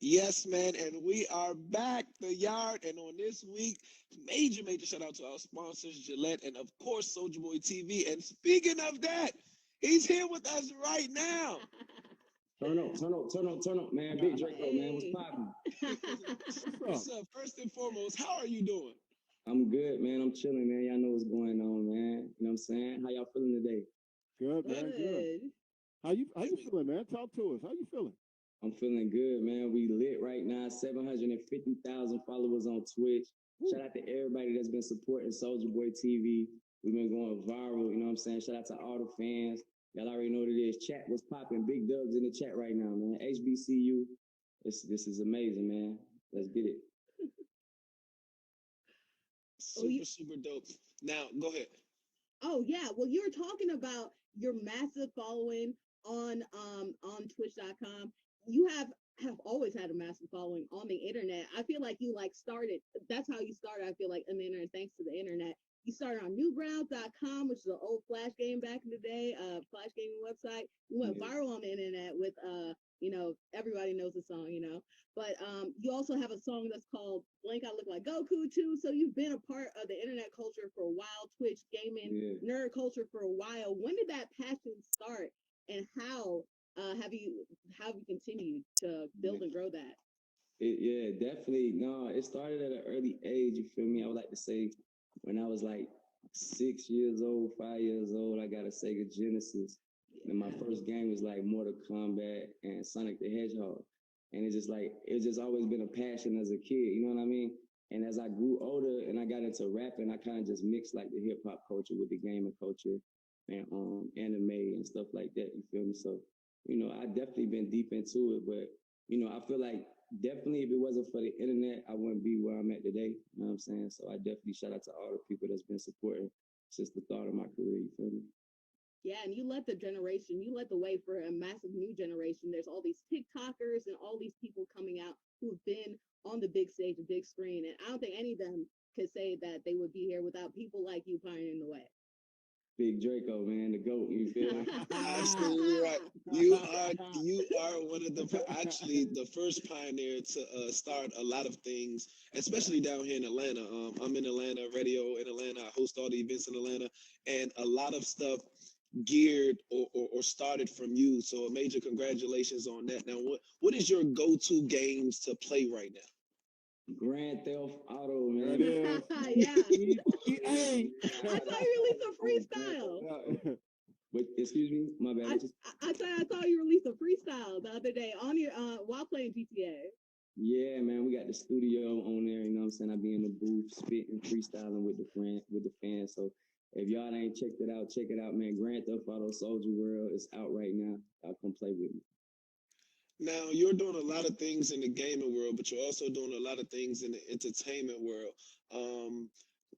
Yes, man, and we are back, the yard. And on this week, major shout out to our sponsors, Gillette, and of course, Soldier Boy TV. And speaking of that, he's here with us right now. Turn up, man. Big Draco, man. What's poppin'? What's up? First and foremost, how are you doing? I'm good, man. I'm chilling, man. Y'all know what's going on, man. You know what I'm saying? How y'all feeling today? Good, man. Good. How you feeling, man? Talk to us. How you feeling? I'm feeling good, man. We lit right now. 750,000 followers on Twitch. Shout out to everybody that's been supporting Soldier Boy TV. We've been going viral, you know what I'm saying? Shout out to all the fans. Y'all already know what it is. Chat was popping. Big dubs in the chat right now, man. HBCU. This is amazing, man. Let's get it. Super dope. Now, go ahead. Oh yeah, well you were talking about your massive following on Twitch.com. You have always had a massive following on the internet. I feel like you like started. That's how you started. I feel like on the internet, thanks to the internet. You started on Newgrounds.com, which is an old Flash game back in the day, Flash gaming website. You went viral on the internet with everybody knows the song, But you also have a song that's called Blank I Look Like Goku too. So you've been a part of the internet culture for a while, Twitch gaming, nerd culture for a while. When did that passion start, and how have you continued to build and grow that? Definitely. No, it started at an early age. You feel me? I would like to say when I was like 6 years old, 5 years old, I got a Sega Genesis. And my first game was like Mortal Kombat and Sonic the Hedgehog. And it's just always been a passion as a kid, you know what I mean? And as I grew older and I got into rapping, I kind of just mixed like the hip hop culture with the gaming culture and anime and stuff like that, you feel me? So, I definitely been deep into it, but I feel like definitely if it wasn't for the internet, I wouldn't be where I'm at today. You know what I'm saying? So I definitely shout out to all the people that's been supporting since the start of my career, you feel me? Yeah, and you led the way for a massive new generation. There's all these TikTokers and all these people coming out who've been on the big stage, the big screen. And I don't think any of them could say that they would be here without people like you pioneering the way. Big Draco, man, the GOAT, you feel me? Absolutely right. You are one of the first pioneer to start a lot of things, especially down here in Atlanta. I'm in Atlanta, radio in Atlanta. I host all the events in Atlanta, and a lot of stuff geared or started from you. So a major congratulations on that. Now, what is your go-to games to play right now? Grand Theft Auto, man. Yeah. I saw you release a freestyle. But excuse me, my bad. I saw you release a freestyle the other day on your while playing GTA. Yeah, man, we got the studio on there. You know what I'm saying? I be in the booth spitting, freestyling with the fans. So if y'all ain't checked it out, check it out, man. Grand Theft Auto Soldier World is out right now. Y'all come play with me. Now, you're doing a lot of things in the gaming world, but you're also doing a lot of things in the entertainment world. Um,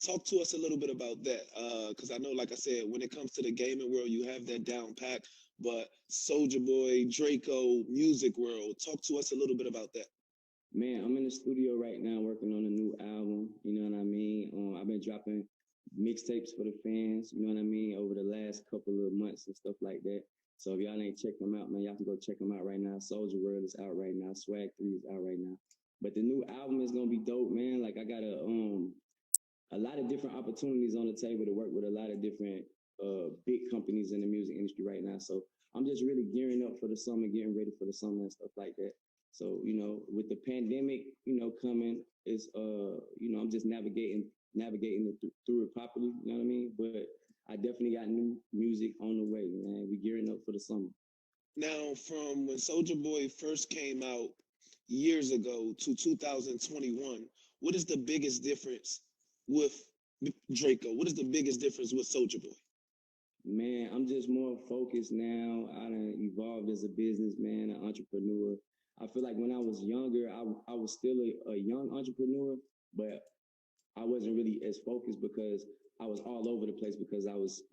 Talk to us a little bit about that, because I know, like I said, when it comes to the gaming world, you have that down pat. But Soldier Boy, Draco, music world, talk to us a little bit about that. Man, I'm in the studio right now working on a new album. You know what I mean? I've been dropping mixtapes for the fans. You know what I mean? Over the last couple of months and stuff like that. So if y'all ain't checked them out, man, y'all can go check them out right now. Soldier World is out right now. Swag 3 is out right now. But the new album is gonna be dope, man. Like I got a lot of different opportunities on the table to work with a lot of different big companies in the music industry right now. So I'm just really gearing up for the summer, getting ready for the summer and stuff like that. So, with the pandemic, coming, it's I'm just navigating it through it properly, you know what I mean? But I definitely got new music on the way, man. We gearing up for the summer. Now, from when Soldier Boy first came out years ago to 2021, what is the biggest difference with Draco? What is the biggest difference with Soldier Boy? Man, I'm just more focused now. I done evolved as a businessman, an entrepreneur. I feel like when I was younger, I was still a young entrepreneur, but I wasn't really as focused because I was all over the place because I was,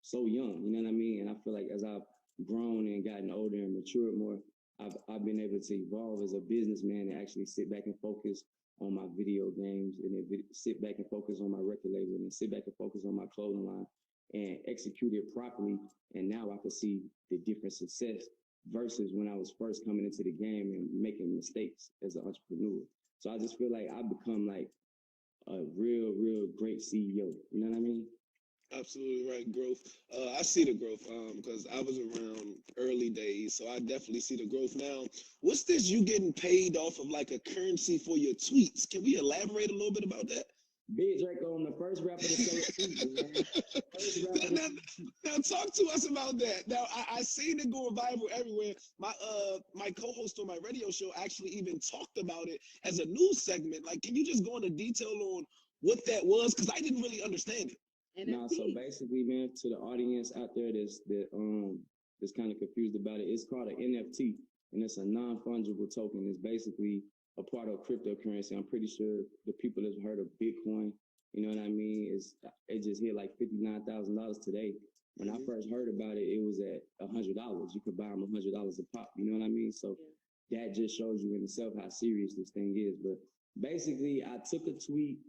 so young, you know what I mean? And I feel like as I've grown and gotten older and matured more, I've been able to evolve as a businessman and actually sit back and focus on my video games and then sit back and focus on my record label and sit back and focus on my clothing line and execute it properly. And now I can see the different success versus when I was first coming into the game and making mistakes as an entrepreneur. So I just feel like I've become like a real great CEO. You know what I mean? Absolutely right, growth. I see the growth because I was around early days, so I definitely see the growth now. What's this? You getting paid off of like a currency for your tweets? Can we elaborate a little bit about that? Big Draco, I'm the first rapper to say it, man. First rapper now, now, talk to us about that. Now, I seen it going viral everywhere. My co-host on my radio show actually even talked about it as a news segment. Like, can you just go into detail on what that was? Because I didn't really understand it. Nah, so basically, man, to the audience out there that's kind of confused about it, it's called an NFT, and it's a non-fungible token. It's basically a part of cryptocurrency. I'm pretty sure the people that's heard of Bitcoin, you know what I mean, it just hit like $59,000 today. When I first heard about it, it was at $100. You could buy them $100 a pop. You know what I mean? So that just shows you in itself how serious this thing is. But basically, I took a tweet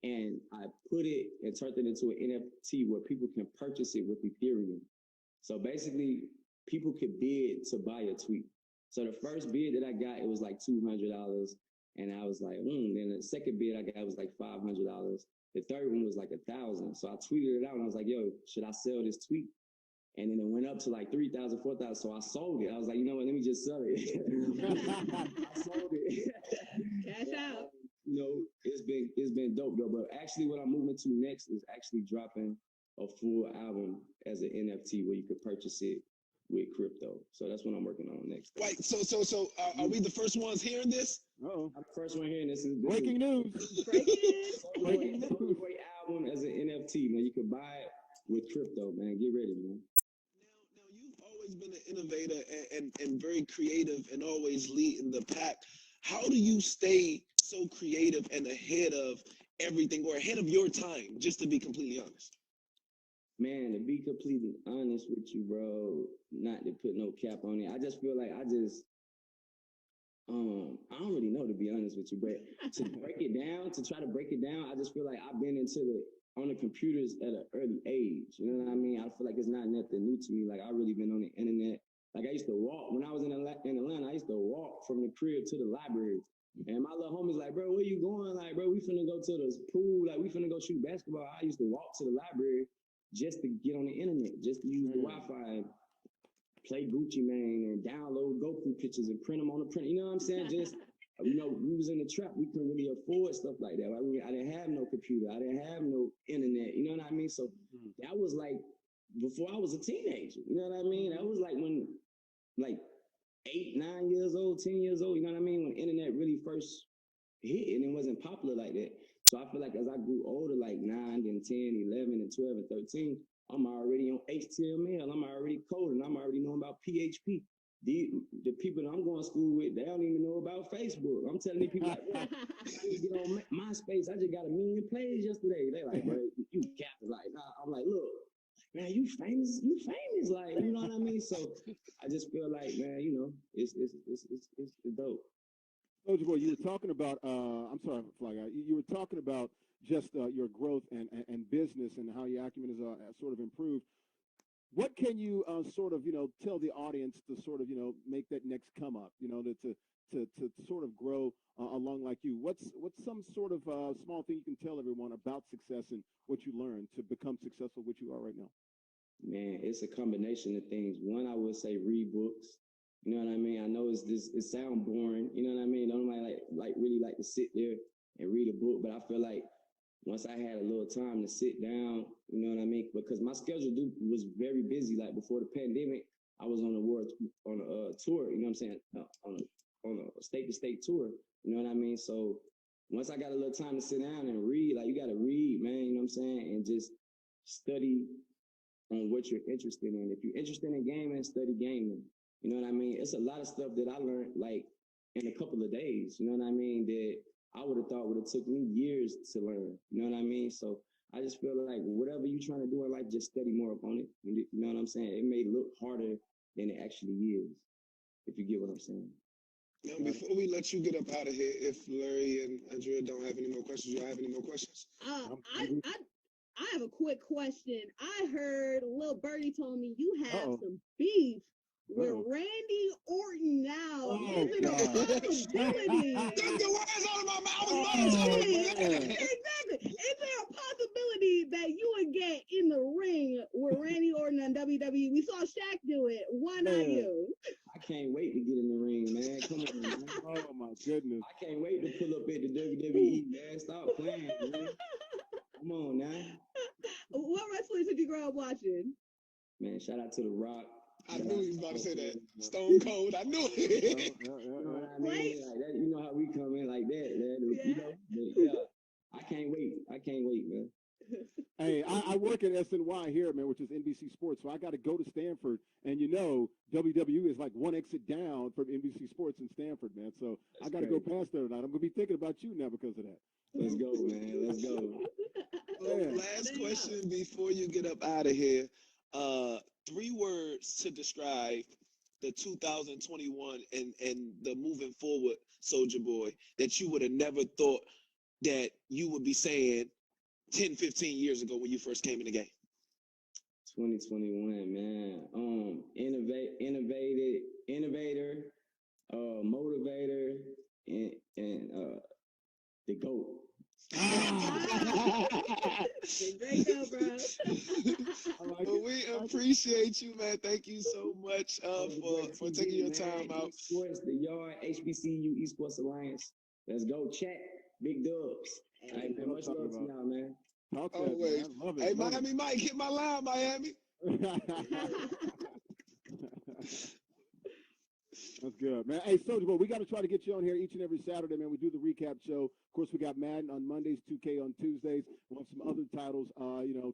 and I put it and turned it into an NFT where people can purchase it with Ethereum. So basically, people could bid to buy a tweet. So the first bid that I got, it was like $200, and I was like, Then the second bid I got was like $500. The third one was like $1,000. So I tweeted it out, and I was like, "Yo, should I sell this tweet?" And then it went up to like 3,000, 4,000. So I sold it. I was like, you know what? Let me just sell it. I sold it. Cash out. You know, it's been dope though. But actually, what I'm moving to next is actually dropping a full album as an NFT where you could purchase it with crypto. So that's what I'm working on next. Wait, so are we the first ones hearing this? Oh, I'm the first one hearing this. Breaking news. Breaking great album as an NFT, man. You could buy it with crypto, man. Get ready, man. Now you've always been an innovator and very creative and always leading the pack. How do you stay so creative and ahead of everything or ahead of your time, just to be completely honest? Man, to be completely honest with you, bro, not to put no cap on it, I just feel like I don't really know, to be honest with you, but to try to break it down, I just feel like I've been on the computers at an early age. You know what I mean? I feel like it's not nothing new to me. Like, I really been on the internet. Like, I used to walk, when I was in Atlanta, I used to walk from the crib to the library. And my little homies like, bro, where you going? Like, bro, we finna go to the pool. Like, we finna go shoot basketball. I used to walk to the library just to get on the internet, just to use the Wi-Fi, play Gucci Mane, and download Goku pictures and print them on the printer. You know what I'm saying? Just, you know, we was in the trap. We couldn't really afford stuff like that. I didn't have no computer. I didn't have no internet. You know what I mean? So that was like before I was a teenager. You know what I mean? That was like when, like, 8, 9 years old, 10 years old. You know what I mean? When internet really first hit and it wasn't popular like that. So I feel like as I grew older, like 9, then 10, 11, and 12, and 13, I'm already on HTML. I'm already coding. I'm already knowing about PHP. The people that I'm going to school with, they don't even know about Facebook. I'm telling these people, like, I need to get on MySpace. I just got 1 million plays yesterday. They like, bro, you capped. Like, nah. I'm like, look, man, you famous. Like, you know what I mean? So I just feel like, man, you know, it's dope. Soulja Boy, you were talking about, I'm sorry, Fly Guy, you were talking about just your growth and business and how your acumen is sort of improved. What can you sort of, tell the audience to sort of, make that next come up, to sort of grow along like you? What's some sort of small thing you can tell everyone about success and what you learned to become successful, which you are right now? Man, it's a combination of things. One, I would say read books. You know what I mean? I know it sounds boring. You know what I mean? Nobody really like to sit there and read a book, but I feel like once I had a little time to sit down, you know what I mean? Because my schedule was very busy. Like before the pandemic, I was on a tour. You know what I'm saying? On a state-to-state tour. You know what I mean? So once I got a little time to sit down and read, like, you got to read, man. You know what I'm saying? And just study on what you're interested in. If you're interested in gaming, study gaming. You know what I mean? It's a lot of stuff that I learned like in a couple of days. You know what I mean? That I would have thought would have took me years to learn. You know what I mean? So I just feel like whatever you're trying to do in life, just study more upon it. You know what I'm saying? It may look harder than it actually is, if you get what I'm saying. Now, before we let you get up out of here, if Larry and Andrea don't have any more questions, you have any more questions? I have a quick question. I heard Lil Birdie told me you have some beef with Uh-oh. Randy Orton now. Oh, Is it a God. possibility? Took the words out of my mouth. I was Oh, about to tell you. man. Exactly. Is there a possibility that you would get in the ring with Randy Orton on WWE? We saw Shaq do it. Why not Man. you? I can't wait to get in the ring, man. Come on, man. Oh, my goodness. I can't wait to pull up at the WWE, man. Stop playing, man. Come on now. What wrestlers did you grow up watching? Man, shout out to The Rock. I knew he was about to say that. Stone Cold. I knew it. You know what I mean? Like that, you know how we come in like that, man. You know? But, yeah. I can't wait, man. Hey, I work at SNY here, man, which is NBC Sports. So I got to go to Stanford, and WWE is like one exit down from NBC Sports in Stanford, man. So I got to go past there tonight. I'm gonna be thinking about you now because of that. Let's go, man. Let's go. Well, last question before you get up out of here. 3 words to describe the 2021 and the moving forward Soulja Boy that you would have never thought that you would be saying 10, 15 years ago when you first came in the game. 2021, man. Innovator, motivator, and the GOAT. Great go, bro. Well, we appreciate you, man. Thank you so much for taking your time out. Esports, the Yard, HBCU Esports Alliance. Let's go, chat. Big dubs. All right, man. Much love to y'all, man. Talk to Always. man. Love it. Hey, love Miami Mike, hit my line, Miami. That's good, man. Hey, Soulja Boy, we got to try to get you on here each and every Saturday, man. We do the recap show. Of course, we got Madden on Mondays, 2K on Tuesdays. We'll have some other titles,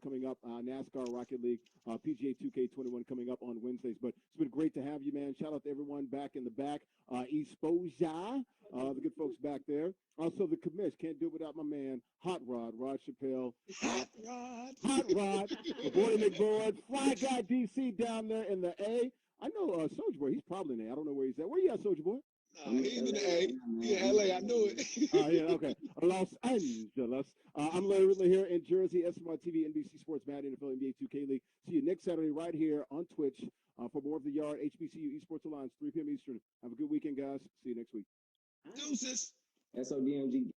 coming up. NASCAR, Rocket League, PGA 2K21 coming up on Wednesdays. But it's been great to have you, man. Shout out to everyone back in the back. Soulja, the good folks back there. Also, the commish. Can't do it without my man, Hot Rod Chappelle. Hot Rod. Hot Rod, the boy McBoard, Fly Guy DC down there in the A. I know Soulja Boy, he's probably in A. I don't know where he's at. Where you at, Soulja Boy? He's in the A. He's in LA. I knew it. Yeah, okay. Los Angeles. I'm literally here in Jersey, SMR TV, NBC Sports, Madden, NFL, NBA 2K League. See you next Saturday right here on Twitch for more of the Yard, HBCU Esports Alliance, 3 p.m. Eastern. Have a good weekend, guys. See you next week. Deuces. SODMG.